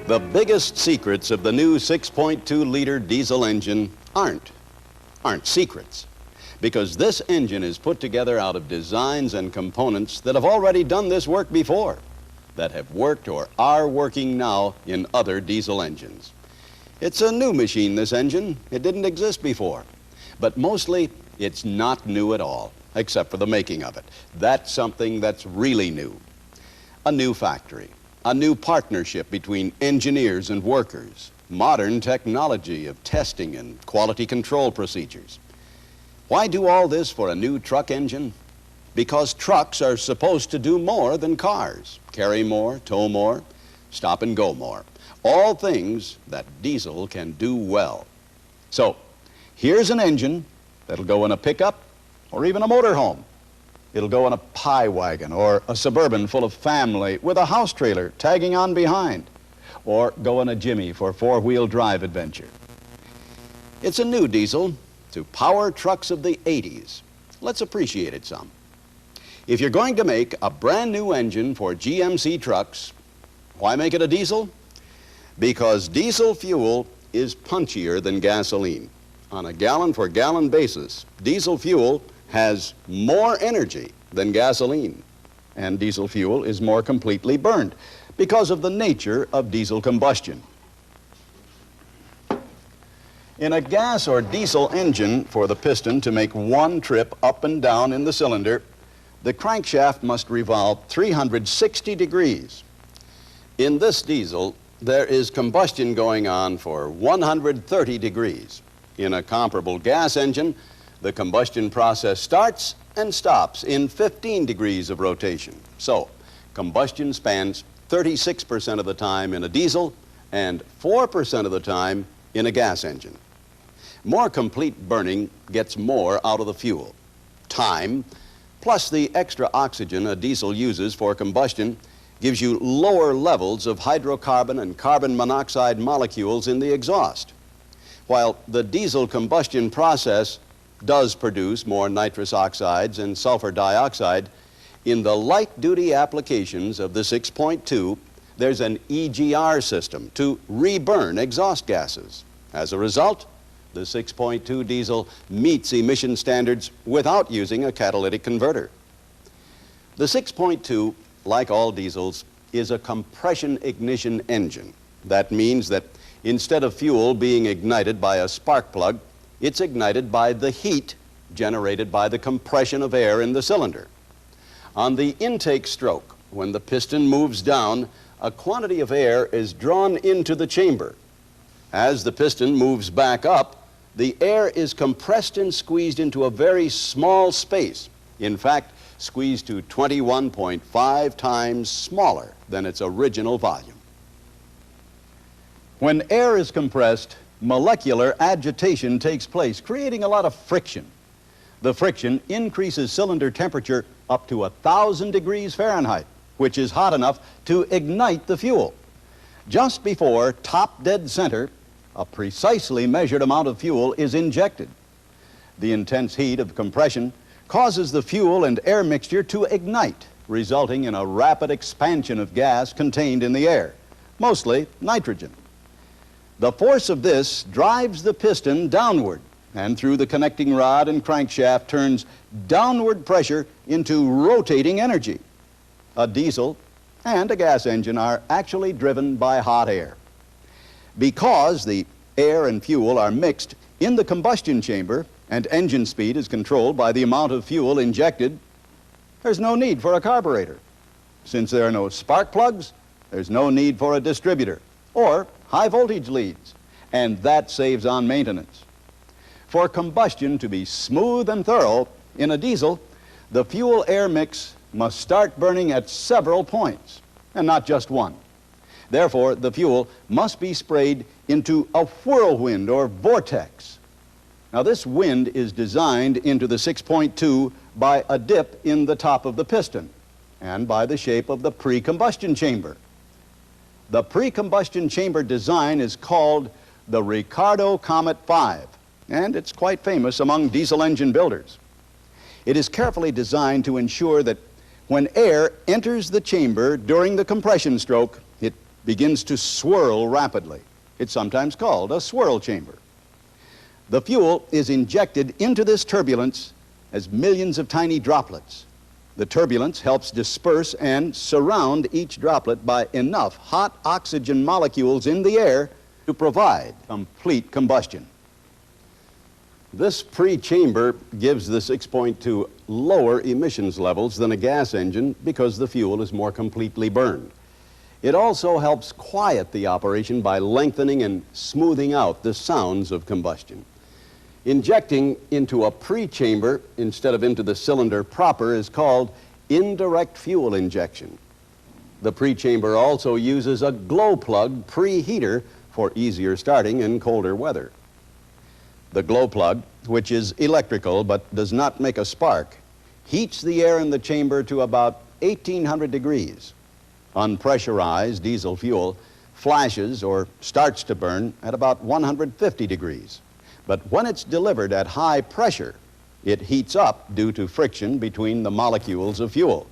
The biggest secrets of the new 6.2-liter diesel engine aren't secrets, because this engine is put together out of designs and components that have already done this work before, that have worked or are working now in other diesel engines. It's a new machine, this engine. It didn't exist before. But mostly, it's not new at all, except for the making of it. That's something that's really new. A new factory, a new partnership between engineers and workers, modern technology of testing and quality control procedures. Why do all this for a new truck engine? Because trucks are supposed to do more than cars. Carry more, tow more, stop and go more. All things that diesel can do well. So, here's an engine that'll go in a pickup or even a motorhome. It'll go in a pie wagon or a Suburban full of family with a house trailer tagging on behind, or go in a Jimmy for four-wheel drive adventure. It's a new diesel to power trucks of the 80s. Let's appreciate it some. If you're going to make a brand new engine for GMC trucks, why make it a diesel? Because diesel fuel is punchier than gasoline. On a gallon-for-gallon basis, diesel fuel has more energy than gasoline, and diesel fuel is more completely burned because of the nature of diesel combustion. In a gas or diesel engine, for the piston to make one trip up and down in the cylinder, the crankshaft must revolve 360 degrees. In this diesel, there is combustion going on for 130 degrees. In a comparable gas engine, the combustion process starts and stops in 15 degrees of rotation. So, combustion spans 36% of the time in a diesel and 4% of the time in a gas engine. More complete burning gets more out of the fuel. Time, plus the extra oxygen a diesel uses for combustion, gives you lower levels of hydrocarbon and carbon monoxide molecules in the exhaust. While the diesel combustion process does produce more nitrous oxides and sulfur dioxide, in the light-duty applications of the 6.2, there's an EGR system to reburn exhaust gases. As a result, the 6.2 diesel meets emission standards without using a catalytic converter. The 6.2, like all diesels, is a compression ignition engine. That means that instead of fuel being ignited by a spark plug, it's ignited by the heat generated by the compression of air in the cylinder. On the intake stroke, when the piston moves down, a quantity of air is drawn into the chamber. As the piston moves back up, the air is compressed and squeezed into a very small space. In fact, squeezed to 21.5 times smaller than its original volume. When air is compressed, molecular agitation takes place, creating a lot of friction. The friction increases cylinder temperature up to 1,000 degrees Fahrenheit, which is hot enough to ignite the fuel. Just before top dead center, a precisely measured amount of fuel is injected. The intense heat of compression causes the fuel and air mixture to ignite, resulting in a rapid expansion of gas contained in the air, mostly nitrogen. The force of this drives the piston downward, and through the connecting rod and crankshaft turns downward pressure into rotating energy. A diesel and a gas engine are actually driven by hot air. Because the air and fuel are mixed in the combustion chamber and engine speed is controlled by the amount of fuel injected, there's no need for a carburetor. Since there are no spark plugs, there's no need for a distributor or high voltage leads, and that saves on maintenance. For combustion to be smooth and thorough in a diesel, the fuel-air mix must start burning at several points, and not just one. Therefore, the fuel must be sprayed into a whirlwind or vortex. Now, this wind is designed into the 6.2 by a dip in the top of the piston and by the shape of the pre-combustion chamber. The pre-combustion chamber design is called the Ricardo Comet 5, and it's quite famous among diesel engine builders. It is carefully designed to ensure that when air enters the chamber during the compression stroke, it begins to swirl rapidly. It's sometimes called a swirl chamber. The fuel is injected into this turbulence as millions of tiny droplets. The turbulence helps disperse and surround each droplet by enough hot oxygen molecules in the air to provide complete combustion. This pre-chamber gives the 6.2 lower emissions levels than a gas engine because the fuel is more completely burned. It also helps quiet the operation by lengthening and smoothing out the sounds of combustion. Injecting into a pre-chamber instead of into the cylinder proper is called indirect fuel injection. The pre-chamber also uses a glow plug preheater for easier starting in colder weather. The glow plug, which is electrical but does not make a spark, heats the air in the chamber to about 1800 degrees. Unpressurized diesel fuel flashes or starts to burn at about 150 degrees. But when it's delivered at high pressure, it heats up due to friction between the molecules of fuel.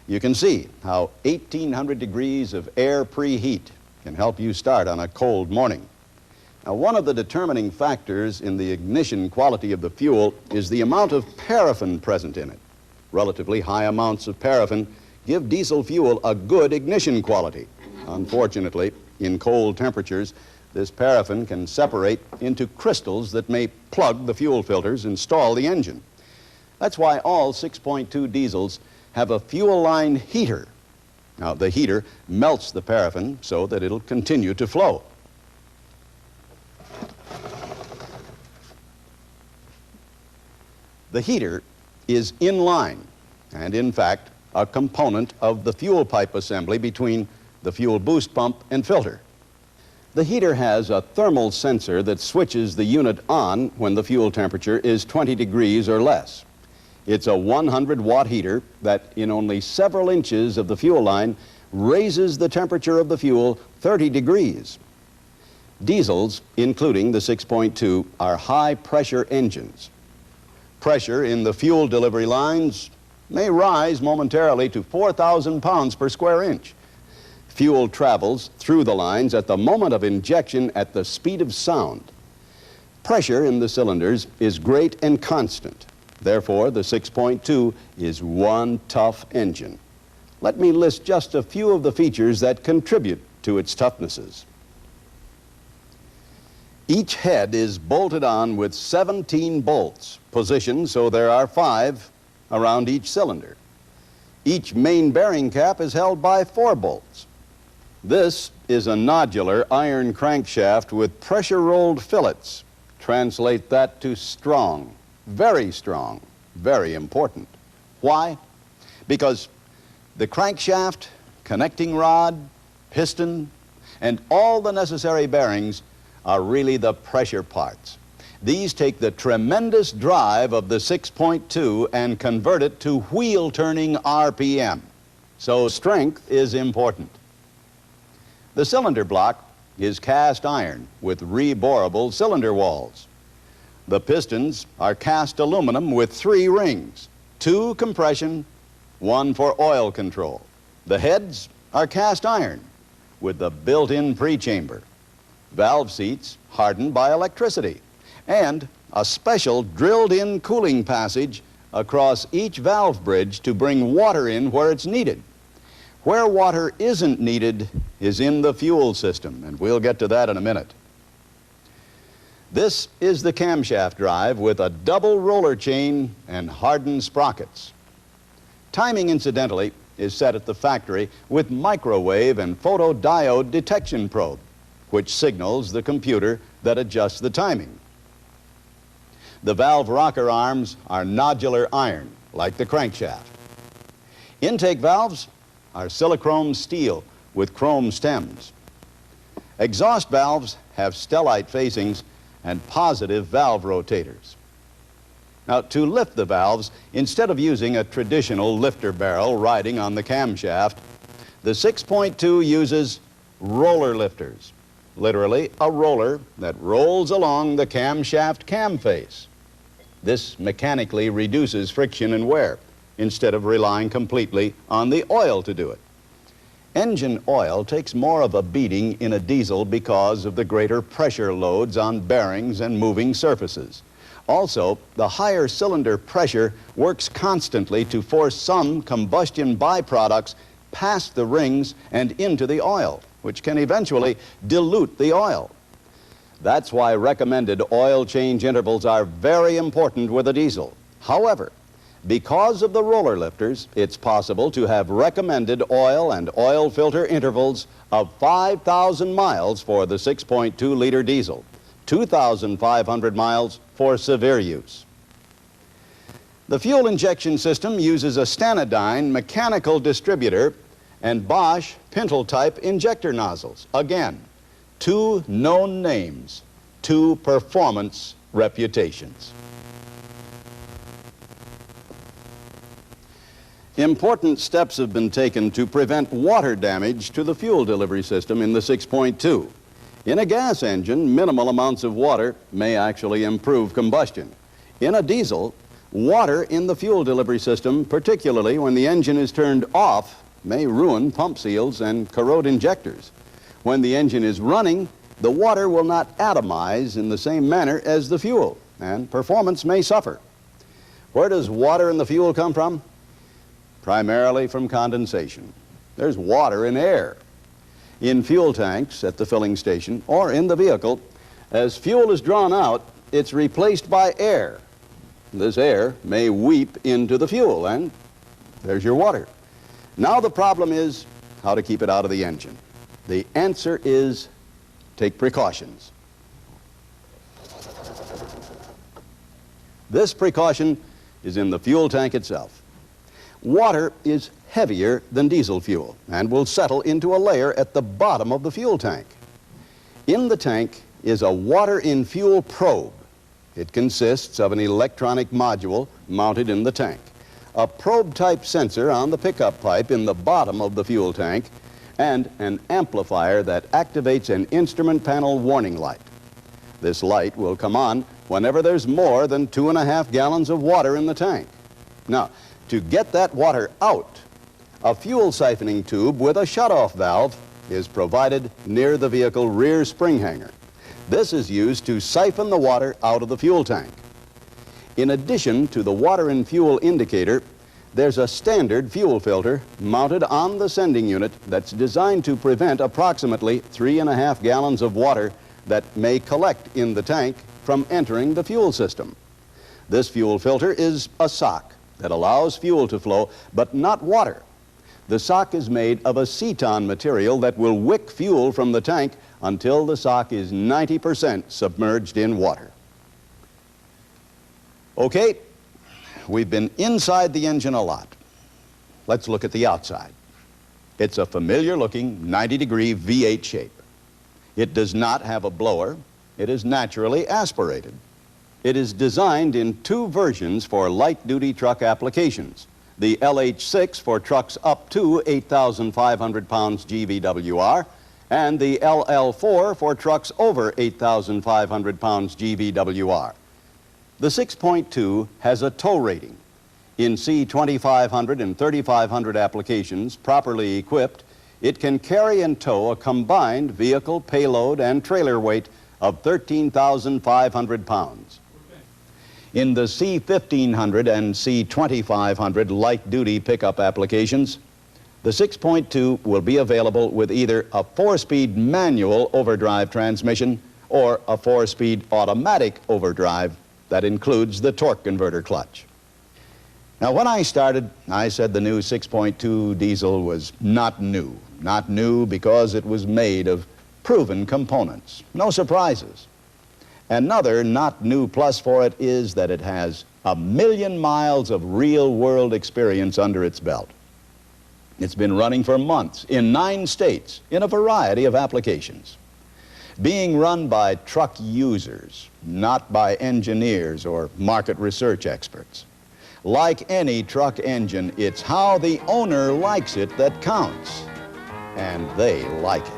You can see how 1800 degrees of air preheat can help you start on a cold morning. Now, one of the determining factors in the ignition quality of the fuel is the amount of paraffin present in it. Relatively high amounts of paraffin give diesel fuel a good ignition quality. Unfortunately, in cold temperatures, this paraffin can separate into crystals that may plug the fuel filters and stall the engine. That's why all 6.2 diesels have a fuel line heater. Now, the heater melts the paraffin so that it'll continue to flow. The heater is in line and, in fact, a component of the fuel pipe assembly between the fuel boost pump and filter. The heater has a thermal sensor that switches the unit on when the fuel temperature is 20 degrees or less. It's a 100-watt heater that, in only several inches of the fuel line, raises the temperature of the fuel 30 degrees. Diesels, including the 6.2, are high-pressure engines. Pressure in the fuel delivery lines may rise momentarily to 4,000 pounds per square inch. Fuel travels through the lines at the moment of injection at the speed of sound. Pressure in the cylinders is great and constant. Therefore, the 6.2 is one tough engine. Let me list just a few of the features that contribute to its toughnesses. Each head is bolted on with 17 bolts, positioned so there are 5 around each cylinder. Each main bearing cap is held by 4 bolts. This is a nodular iron crankshaft with pressure-rolled fillets. Translate that to strong, very important. Why? Because the crankshaft, connecting rod, piston, and all the necessary bearings are really the pressure parts. These take the tremendous drive of the 6.2 and convert it to wheel-turning RPM. So strength is important. The cylinder block is cast iron with reborable cylinder walls. The pistons are cast aluminum with 3 rings, 2 compression, 1 for oil control. The heads are cast iron with the built-in pre-chamber. Valve seats hardened by electricity, and a special drilled-in cooling passage across each valve bridge to bring water in where it's needed. Where water isn't needed is in the fuel system, and we'll get to that in a minute. This is the camshaft drive with a double roller chain and hardened sprockets. Timing, incidentally, is set at the factory with microwave and photodiode detection probe, which signals the computer that adjusts the timing. The valve rocker arms are nodular iron, like the crankshaft. Intake valves are silichrome steel with chrome stems. Exhaust valves have stellite facings and positive valve rotators. Now, to lift the valves, instead of using a traditional lifter barrel riding on the camshaft, the 6.2 uses roller lifters. Literally, a roller that rolls along the camshaft cam face. This mechanically reduces friction and wear instead of relying completely on the oil to do it. Engine oil takes more of a beating in a diesel because of the greater pressure loads on bearings and moving surfaces. Also, the higher cylinder pressure works constantly to force some combustion byproducts past the rings and into the oil, which can eventually dilute the oil. That's why recommended oil change intervals are very important with a diesel. However, because of the roller lifters, it's possible to have recommended oil and oil filter intervals of 5,000 miles for the 6.2-liter diesel, 2,500 miles for severe use. The fuel injection system uses a Stanodyne mechanical distributor and Bosch Pintle-type injector nozzles. Again, two known names, two performance reputations. Important steps have been taken to prevent water damage to the fuel delivery system in the 6.2. In a gas engine, minimal amounts of water may actually improve combustion. In a diesel, water in the fuel delivery system, particularly when the engine is turned off, may ruin pump seals and corrode injectors. When the engine is running, the water will not atomize in the same manner as the fuel, and performance may suffer. Where does water in the fuel come from? Primarily from condensation. There's water in air. In fuel tanks at the filling station or in the vehicle, as fuel is drawn out, it's replaced by air. This air may weep into the fuel, and there's your water. Now the problem is how to keep it out of the engine. The answer is take precautions. This precaution is in the fuel tank itself. Water is heavier than diesel fuel and will settle into a layer at the bottom of the fuel tank. In the tank is a water-in-fuel probe. It consists of an electronic module mounted in the tank, a probe-type sensor on the pickup pipe in the bottom of the fuel tank, and an amplifier that activates an instrument panel warning light. This light will come on whenever there's more than 2.5 gallons of water in the tank. Now, to get that water out, a fuel siphoning tube with a shutoff valve is provided near the vehicle rear spring hanger. This is used to siphon the water out of the fuel tank. In addition to the water and fuel indicator, there's a standard fuel filter mounted on the sending unit that's designed to prevent approximately 3.5 gallons of water that may collect in the tank from entering the fuel system. This fuel filter is a sock that allows fuel to flow, but not water. The sock is made of aceton material that will wick fuel from the tank until the sock is 90% submerged in water. Okay, we've been inside the engine a lot. Let's look at the outside. It's a familiar-looking 90-degree V8 shape. It does not have a blower. It is naturally aspirated. It is designed in two versions for light-duty truck applications. The LH6 for trucks up to 8,500 pounds GVWR, and the LL4 for trucks over 8,500 pounds GVWR. The 6.2 has a tow rating. In C2500 and 3500 applications, properly equipped, it can carry and tow a combined vehicle payload and trailer weight of 13,500 pounds. In the C1500 and C2500 light-duty pickup applications, the 6.2 will be available with either a 4-speed manual overdrive transmission or a 4-speed automatic overdrive that includes the torque converter clutch. Now, when I started, I said the new 6.2 diesel was not new. Not new because it was made of proven components. No surprises. Another not new plus for it is that it has 1 million miles of real-world experience under its belt. It's been running for months in 9 states in a variety of applications. Being run by truck users, not by engineers or market research experts. Like any truck engine, it's how the owner likes it that counts, and they like it.